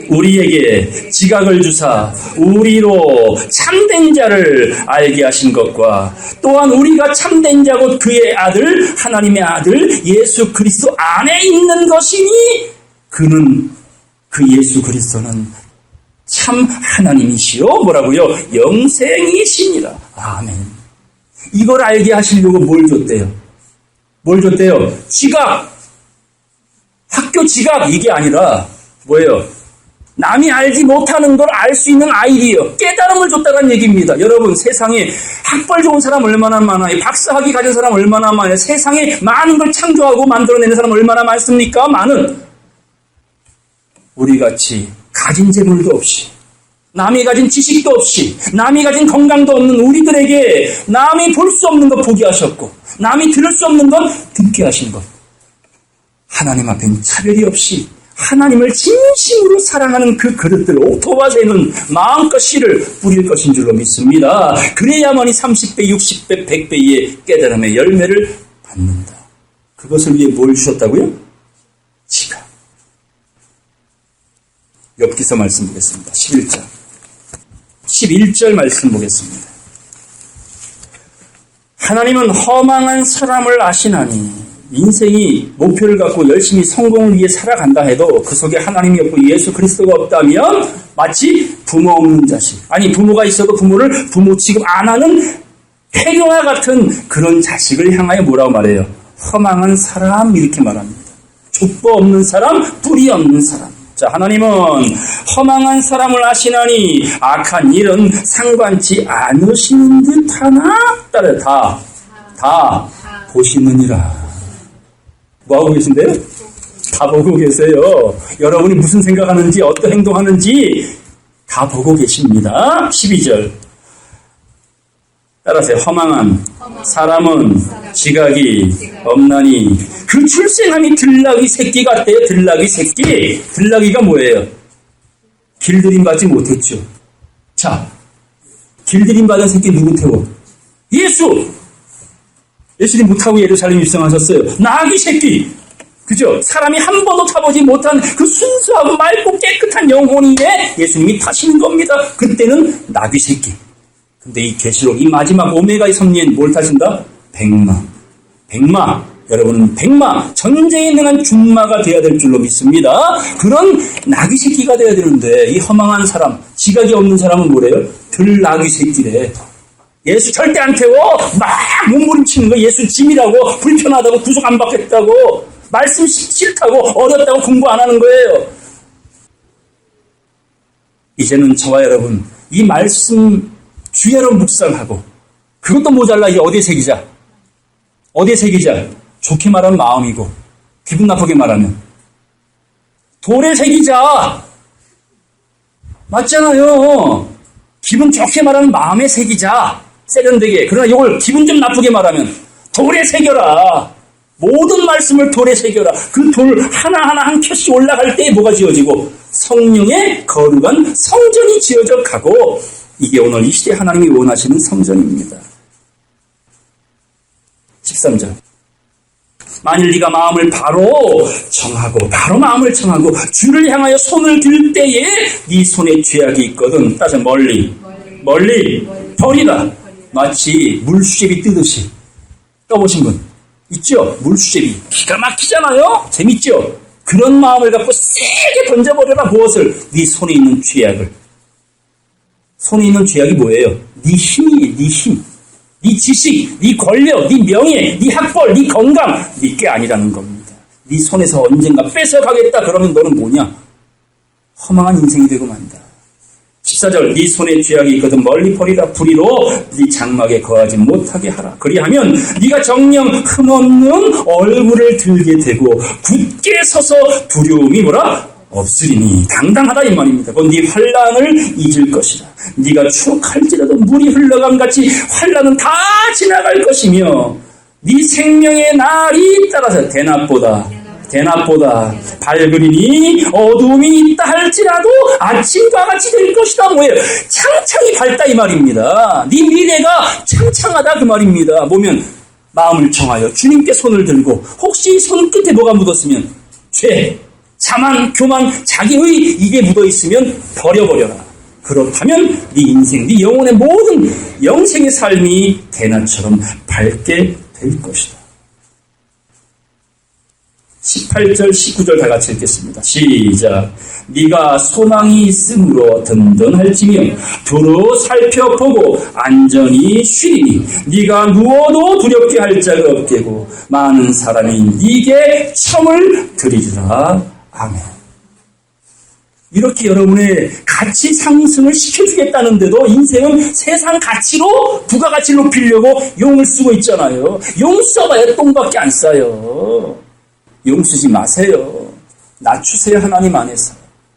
우리에게 지각을 주사 우리로 참된 자를 알게 하신 것과 또한 우리가 참된 자 곧 그의 아들 하나님의 아들 예수 그리스도 안에 있는 것이니 그는 그 예수 그리스도는 참 하나님이시요 뭐라고요? 영생이시니라. 아멘. 이걸 알게 하시려고 뭘 줬대요? 뭘 줬대요? 지각. 학교 지각 이게 아니라 뭐예요? 남이 알지 못하는 걸 알 수 있는 아이디어, 깨달음을 줬다는 얘기입니다. 여러분 세상에 학벌 좋은 사람 얼마나 많아요? 박사학위 가진 사람 얼마나 많아요? 세상에 많은 걸 창조하고 만들어내는 사람 얼마나 많습니까? 많은. 우리같이 가진 재물도 없이 남이 가진 지식도 없이 남이 가진 건강도 없는 우리들에게 남이 볼 수 없는 것 보게 하셨고 남이 들을 수 없는 것 듣게 하신 것 하나님 앞엔 차별이 없이 하나님을 진심으로 사랑하는 그 그릇들 옥토와 새는 마음껏 씨를 뿌릴 것인 줄로 믿습니다. 그래야만이 30배, 60배, 100배의 깨달음의 열매를 받는다. 그것을 위해 뭘 주셨다고요? 지각. 엽기서 말씀 보겠습니다. 11절. 11절 말씀 보겠습니다. 하나님은 허망한 사람을 아시나니 인생이 목표를 갖고 열심히 성공을 위해 살아간다 해도 그 속에 하나님이 없고 예수 그리스도가 없다면 마치 부모 없는 자식 아니 부모가 있어도 부모를 부모 취급 안 하는 폐교와 같은 그런 자식을 향하여 뭐라고 말해요? 허망한 사람 이렇게 말합니다. 족보 없는 사람, 뿌리 없는 사람. 자, 하나님은 허망한 사람을 아시나니 악한 일은 상관치 않으시는 듯하나 다 보시느니라. 뭐하고 계신데요? 다 보고 계세요. 여러분이 무슨 생각하는지 어떤 행동하는지 다 보고 계십니다. 12절 따라서 허망한 사람은 지각이 없나니 그 출생함이 들나귀 새끼 같아요. 들나귀 새끼. 들나귀가 뭐예요? 길들임 받지 못했죠. 자, 길들임 받은 새끼 누구 태워? 예수님 못하고 예루살렘 입성하셨어요. 나귀 새끼. 그죠? 사람이 한 번도 타보지 못한 그 순수하고 맑고 깨끗한 영혼인데 예수님이 타시는 겁니다. 그때는 나귀 새끼. 근데 이 계시록 이 마지막 오메가의 섭리엔 뭘 타신다? 백마. 여러분은 백마, 전쟁에 능한 중마가 되어야 될 줄로 믿습니다. 그런 나귀 새끼가 되어야 되는데 이 허망한 사람, 지각이 없는 사람은 뭐래요? 들나귀 새끼래. 예수 절대 안 태워. 막 몸부림치는 거 예수 짐이라고 불편하다고 구속 안 받겠다고 말씀 싫다고 어렵다고 공부 안 하는 거예요. 이제는 저와 여러분 이 말씀 주야로 묵상하고 그것도 모자라 이 어디에 새기자. 좋게 말하면 마음이고 기분 나쁘게 말하면 돌에 새기자. 맞잖아요. 기분 좋게 말하면 마음에 새기자. 세련되게. 그러나 이걸 기분 좀 나쁘게 말하면 돌에 새겨라. 모든 말씀을 돌에 새겨라. 그 돌 하나하나 한 켜씩 올라갈 때 뭐가 지어지고 성령의 거룩한 성전이 지어져 가고 이게 오늘 이 시대 하나님이 원하시는 성전입니다. 13절 만일 네가 마음을 바로 마음을 정하고 주를 향하여 손을 들 때에 네 손에 죄악이 있거든 따져 멀리 버리라. 마치 물수제비 뜨듯이 떠보신 분 있죠? 물수제비. 기가 막히잖아요? 재밌죠? 그런 마음을 갖고 세게 던져버려라. 무엇을? 네 손에 있는 죄악을. 손에 있는 죄악이 뭐예요? 네 힘이에요. 네 힘. 네 지식, 네 권력, 네 명예, 네 학벌, 네 건강. 네 게 아니라는 겁니다. 네 손에서 언젠가 뺏어가겠다. 그러면 너는 뭐냐? 허망한 인생이 되고 만다. 14절 네 손에 죄악이 있거든 멀리 버리라. 불의로 네 장막에 거하지 못하게 하라. 그리하면 네가 정녕 흠없는 얼굴을 들게 되고 굳게 서서 두려움이 뭐라? 없으리니. 당당하다 이 말입니다. 곧 네 환난을 잊을 것이라. 네가 추억할지라도 물이 흘러간 같이 환난은 다 지나갈 것이며 네 생명의 날이 따라서 대낮보다 밝으리니 어두움이 있다 할지라도 아침과 같이 될 것이다. 뭐예요? 창창이 밝다 이 말입니다. 네 미래가 창창하다 그 말입니다. 보면 마음을 청하여 주님께 손을 들고 혹시 손끝에 뭐가 묻었으면 죄, 자만, 교만, 자기의 이게 묻어있으면 버려버려라. 그렇다면 네 인생, 네 영혼의 모든 영생의 삶이 대낮처럼 밝게 될 것이다. 18절, 19절 다 같이 읽겠습니다. 시작. 네가 소망이 있으므로 든든할지며 두루 살펴보고 안전히 쉬리니 네가 누워도 두렵게 할 자가 없겠고 많은 사람이 네게 청을 드리리라. 아멘. 이렇게 여러분의 가치 상승을 시켜주겠다는데도 인생은 세상 가치로 부가가치를 높이려고 용을 쓰고 있잖아요. 용 써봐야 똥밖에 안 싸요. 용 쓰지 마세요. 낮추세요. 하나님 안에서.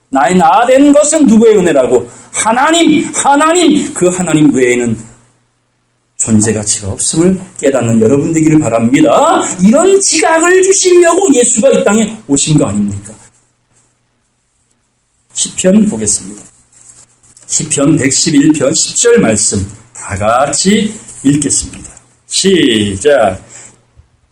나의 나된 것은 누구의 은혜라고? 하나님 그 하나님 외에는 존재 가치가 없음을 깨닫는 여러분 되기를 바랍니다. 이런 지각을 주시려고 예수가 이 땅에 오신 거 아닙니까? 시편 보겠습니다. 시편 111편 10절 말씀 다 같이 읽겠습니다. 시작.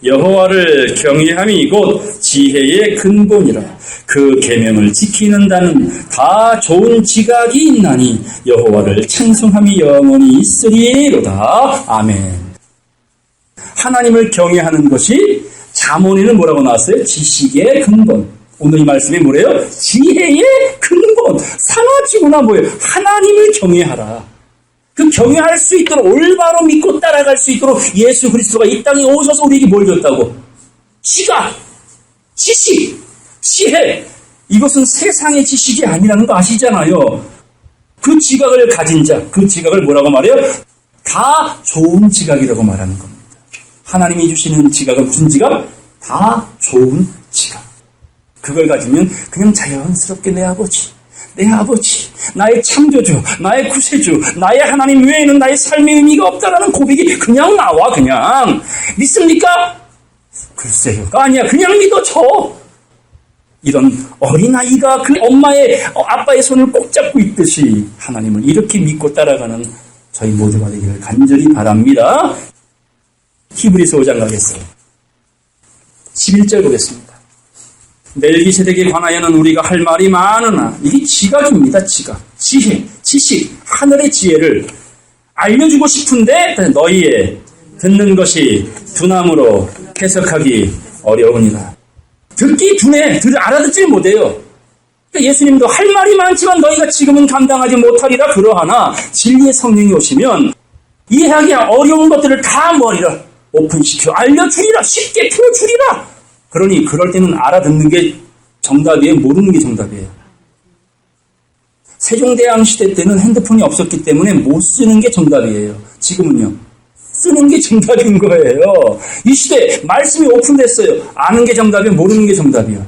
여호와를 경외함이 곧 지혜의 근본이라. 그 계명을 지키는 자는 다 좋은 지각이 있나니 여호와를 찬송함이 영원히 있으리로다. 아멘. 하나님을 경외하는 것이 잠언에는 뭐라고 나왔어요? 지식의 근본. 오늘 이 말씀이 뭐래요? 지혜의 근본. 상하지구나 뭐예요? 하나님을 경외하라. 그 경외할 수 있도록 올바로 믿고 따라갈 수 있도록 예수 그리스도가 이 땅에 오셔서 우리에게 뭘 줬다고? 지각, 지식, 지혜. 이것은 세상의 지식이 아니라는 거 아시잖아요. 그 지각을 가진 자, 그 지각을 뭐라고 말해요? 다 좋은 지각이라고 말하는 겁니다. 하나님이 주시는 지각은 무슨 지각? 다 좋은 지각. 그걸 가지면 그냥 자연스럽게 내 아버지, 나의 창조주, 나의 구세주, 나의 하나님 외에는 나의 삶의 의미가 없다라는 고백이 그냥 나와. 그냥 믿습니까? 글쎄요. 아니야. 그냥 믿어줘. 이런 어린아이가 그 엄마의 아빠의 손을 꼭 잡고 있듯이 하나님을 이렇게 믿고 따라가는 저희 모두가 되기를 간절히 바랍니다. 히브리서 5장 가겠어요. 11절 보겠습니다. 멜기세덱에 관하여는 우리가 할 말이 많으나 이게 지각입니다. 지각, 지혜, 지식, 하늘의 지혜를 알려주고 싶은데 너희의 듣는 것이 둔함으로 해석하기 어려우니라. 듣기 둔해, 알아듣지 못해요. 그러니까 예수님도 할 말이 많지만 너희가 지금은 감당하지 못하리라. 그러하나 진리의 성령이 오시면 이해하기 어려운 것들을 다 머리라 오픈시켜 알려주리라. 쉽게 풀어주리라. 그러니 그럴 때는 알아듣는 게 정답이에요? 모르는 게 정답이에요? 세종대왕 시대 때는 핸드폰이 없었기 때문에 못 쓰는 게 정답이에요. 지금은요? 쓰는 게 정답인 거예요. 이 시대 말씀이 오픈됐어요. 아는 게 정답이에요? 모르는 게 정답이에요?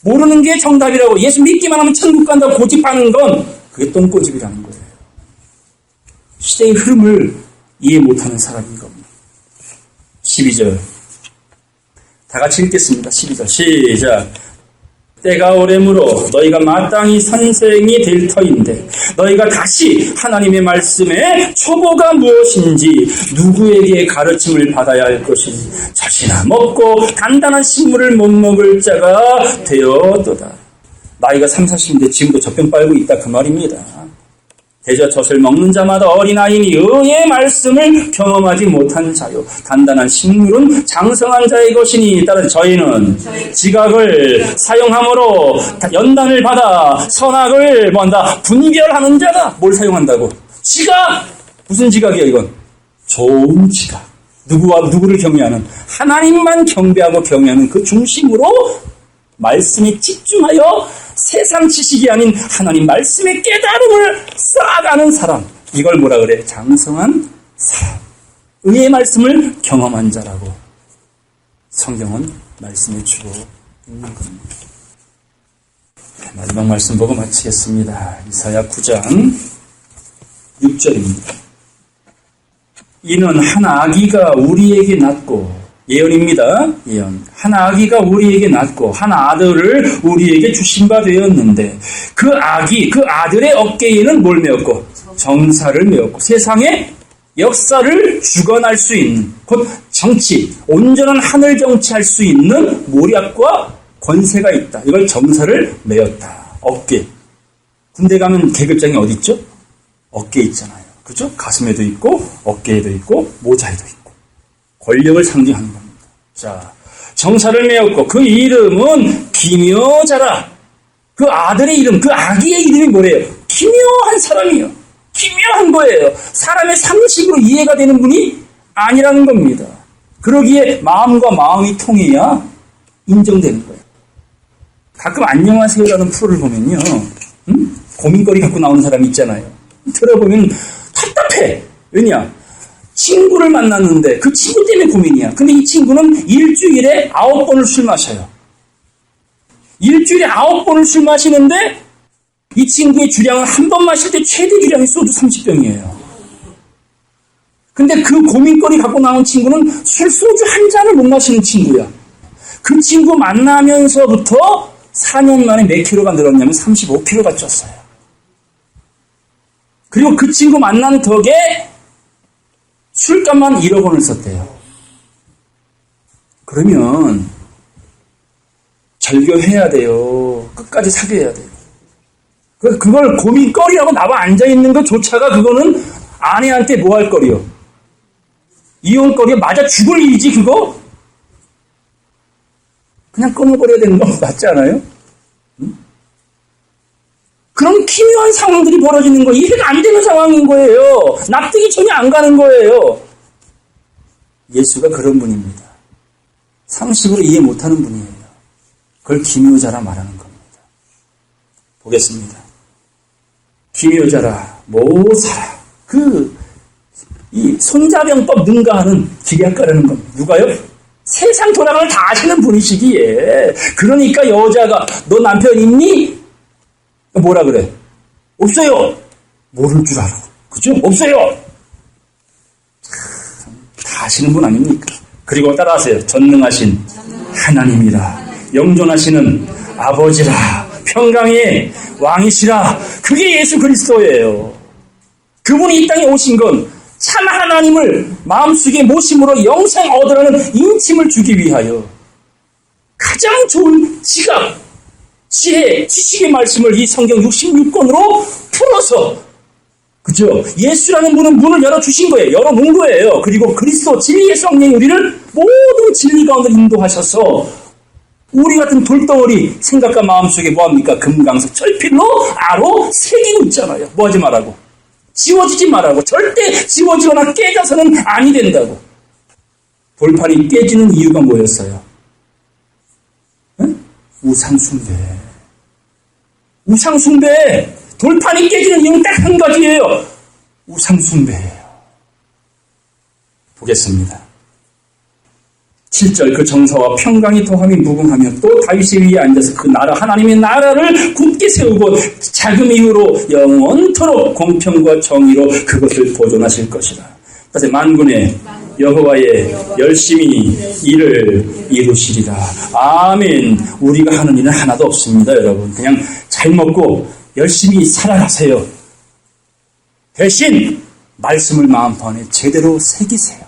모르는 게 정답이라고 예수 믿기만 하면 천국 간다고 고집하는 건 그게 똥꼬집이라는 거예요. 시대의 흐름을 이해 못하는 사람인 겁니다. 12절 다 같이 읽겠습니다. 12절 시작. 때가 오래므로 너희가 마땅히 선생이 될 터인데 너희가 다시 하나님의 말씀에 초보가 무엇인지 누구에게 가르침을 받아야 할 것인지 자시나 먹고 단단한 식물을 못 먹을 자가 되었도다. 나이가 30, 40인데 지금도 젖병 빨고 있다 그 말입니다. 대저젖을 먹는 자마다 어린아이니 의의 말씀을 경험하지 못한 자요. 단단한 식물은 장성한 자의 것이니 따라 저희는 지각을 사용함으로 연단을 받아 선악을 뭔다 분별하는 자다. 뭘 사용한다고? 지각! 무슨 지각이야 이건? 좋은 지각. 누구를 경외하는? 하나님만 경배하고 경외하는 그 중심으로 말씀에 집중하여 세상 지식이 아닌 하나님 말씀의 깨달음을 쌓아가는 사람. 이걸 뭐라 그래? 장성한 사람. 의의 말씀을 경험한 자라고 성경은 말씀해 주고 있는 겁니다. 마지막 말씀 보고 마치겠습니다. 이사야 9장 6절입니다. 이는 한 아기가 우리에게 낳고, 예언입니다. 예언. 한 아기가 우리에게 낳고 한 아들을 우리에게 주신 바 되었는데 그 아들의 어깨에는 뭘 메었고? 정사를 메었고 세상의 역사를 주관할 수 있는, 곧 정치, 온전한 하늘 정치할 수 있는 모략과 권세가 있다. 이걸 정사를 메었다. 어깨. 군대 가면 계급장이 어디 있죠? 어깨에 있잖아요. 그죠? 가슴에도 있고 어깨에도 있고 모자에도 있고 권력을 상징하는 겁니다. 자, 정사를 메었고 그 이름은 기묘자라. 그 아들의 이름, 그 아기의 이름이 뭐래요? 기묘한 사람이요. 기묘한 거예요. 사람의 상식으로 이해가 되는 분이 아니라는 겁니다. 그러기에 마음과 마음이 통해야 인정되는 거예요. 가끔 안녕하세요라는 프로를 보면요, 고민거리 갖고 나오는 사람이 있잖아요. 들어보면 답답해. 왜냐? 친구를 만났는데 그 친구 때문에 고민이야. 근데 이 친구는 일주일에 9번을 술 마셔요. 일주일에 9번을 술 마시는데 이 친구의 주량은 한 번 마실 때 최대 주량이 소주 30병이에요. 근데 그 고민거리 갖고 나온 친구는 소주 한 잔을 못 마시는 친구야. 그 친구 만나면서부터 4년 만에 몇 킬로가 늘었냐면 35kg가 쪘어요. 그리고 그 친구 만난 덕에 술값만 1억 원을 썼대요. 그러면 절교해야 돼요. 끝까지 사귀어야 돼요. 그걸 고민거리라고 나와 앉아있는 것조차가 그거는 아내한테 뭐 할 거리요? 이혼거리에 맞아 죽을 일이지 그거? 그냥 끊어버려야 되는 거 맞지 않아요? 응? 그런 기묘한 상황들이 벌어지는 거예요. 이해가 안 되는 상황인 거예요. 납득이 전혀 안 가는 거예요. 예수가 그런 분입니다. 상식으로 이해 못하는 분이에요. 그걸 기묘자라 말하는 겁니다. 보겠습니다. 기묘자라 모사라. 이 손자병법 능가하는 기략가라는 겁니다. 누가요? 세상 도량을 다 아시는 분이시기에. 그러니까 여자가 너 남편 있니? 뭐라 그래? 없어요. 모를 줄 알아. 그죠? 없어요. 다 아시는 분 아닙니까? 그리고 따라하세요. 전능하신 하나님이라. 영존하시는 아버지라. 평강의 왕이시라. 그게 예수 그리스도예요. 그분이 이 땅에 오신 건 참 하나님을 마음속에 모심으로 영생 얻으라는 인침을 주기 위하여 가장 좋은 지각, 지혜, 지식의 말씀을 이 성경 66권으로 풀어서, 그죠? 예수라는 분은 문을 열어주신 거예요. 열어놓은 거예요. 그리고 그리스도 진리의 성령이 우리를 모든 진리 가운데 인도하셔서 우리 같은 돌덩어리 생각과 마음속에 뭐합니까? 금강석 철필로 아로 새기고 있잖아요. 뭐하지 말라고? 지워지지 말라고. 절대 지워지거나 깨져서는 아니 된다고. 돌판이 깨지는 이유가 뭐였어요? 우상숭배. 우상숭배. 돌판이 깨지는 이유는 딱 한 가지예요. 우상숭배예요. 보겠습니다. 7절 그 정사와 평강이 더함이 무궁하며 또 다윗의 위에 앉아서 그 나라 하나님의 나라를 굳게 세우고 자금 이후로 영원토록 공평과 정의로 그것을 보존하실 것이라. 그래서 만군의 여호와의 열심히 일을 이루시리라. 아멘. 우리가 하는 일은 하나도 없습니다. 여러분 그냥 잘 먹고 열심히 살아가세요. 대신 말씀을 마음판에 제대로 새기세요.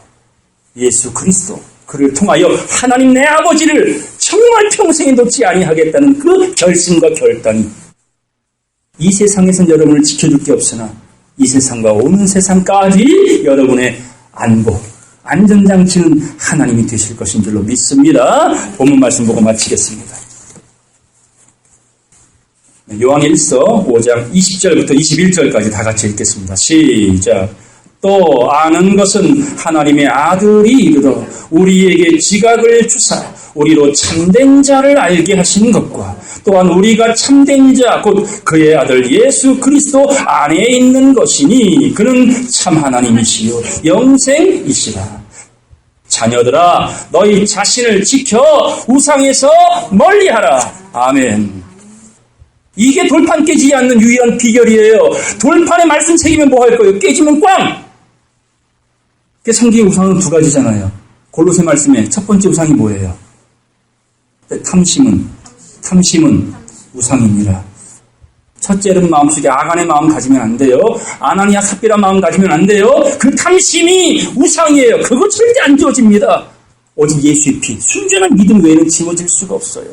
예수 그리스도 그를 통하여 하나님 내 아버지를 정말 평생에 놓지 아니하겠다는 그 결심과 결단이 이 세상에선 여러분을 지켜줄 게 없으나 이 세상과 오는 세상까지 여러분의 안보, 안전장치는 하나님이 되실 것인 줄로 믿습니다. 본문 말씀 보고 마치겠습니다. 요한일서 5장 20절부터 21절까지 다 같이 읽겠습니다. 시작. 또 아는 것은 하나님의 아들이 이르러 우리에게 지각을 주사 우리로 참된 자를 알게 하신 것과 또한 우리가 참된 자 곧 그의 아들 예수 그리스도 안에 있는 것이니 그는 참 하나님이시요 영생이시라. 자녀들아 너희 자신을 지켜 우상에서 멀리하라. 아멘. 이게 돌판 깨지지 않는 유일한 비결이에요. 돌판에 말씀 새기면 뭐 할 거예요? 깨지면 꽝! 성경의 우상은 두 가지잖아요. 골로새 말씀에 첫 번째 우상이 뭐예요? 탐심은 우상이니라. 첫째는 마음속에 아간의 마음 가지면 안 돼요. 아나니아 삽비라 마음 가지면 안 돼요. 그 탐심이 우상이에요. 그거 절대 안 지워집니다. 오직 예수의 피, 순전한 믿음 외에는 지워질 수가 없어요.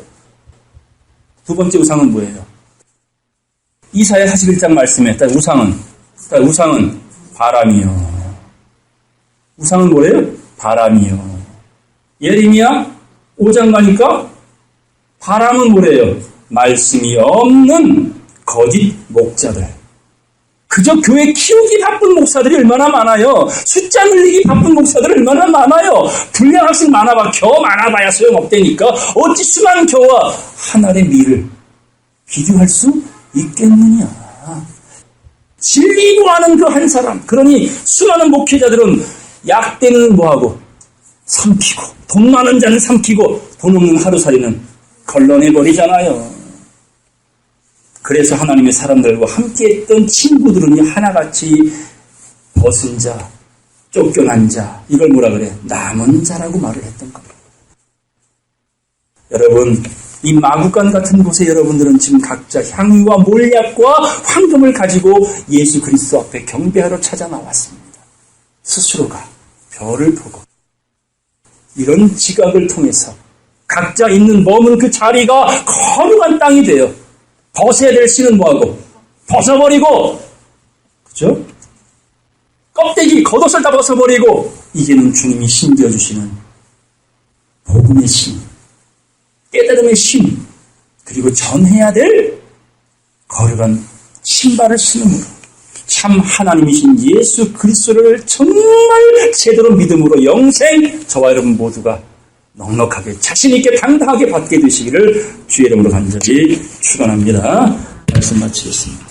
두 번째 우상은 뭐예요? 이사야 41장 말씀에 우상은 바람이요. 우상은 뭐예요? 바람이요. 예레미야 5장 가니까 바람은 뭐래요? 말씀이 없는 거짓 목자들. 그저 교회 키우기 바쁜 목사들이 얼마나 많아요. 숫자 늘리기 바쁜 목사들이 얼마나 많아요. 분량 학생 많아봐. 겨우 많아봐야 소용없다니까. 어찌 수많은 교와 하나의 미를 비교할 수 있겠느냐. 진리 구하는 그 한 사람. 그러니 수많은 목회자들은 약대는 뭐하고? 삼키고 돈 많은 자는 삼키고 돈 없는 하루살이는 걸러내버리잖아요. 그래서 하나님의 사람들과 함께했던 친구들은 하나같이 벗은 자, 쫓겨난 자, 이걸 뭐라 그래? 남은 자라고 말을 했던 겁니다. 여러분, 이 마구간 같은 곳에 여러분들은 지금 각자 향유와 몰약과 황금을 가지고 예수 그리스도 앞에 경배하러 찾아 나왔습니다. 스스로가 별을 보고 이런 지각을 통해서 각자 있는 머문 그 자리가 거룩한 땅이 돼요. 벗어야 될 씨는 뭐하고? 벗어버리고, 그죠? 껍데기, 겉옷을 다 벗어버리고, 이제는 주님이 신겨주시는 복음의 신, 깨달음의 신, 그리고 전해야 될 거룩한 신발을 신음으로 참 하나님이신 예수 그리스도를 정말 제대로 믿음으로 영생, 저와 여러분 모두가 넉넉하게 자신있게 당당하게 받게 되시기를 주의 이름으로 간절히 축원합니다. 말씀 마치겠습니다.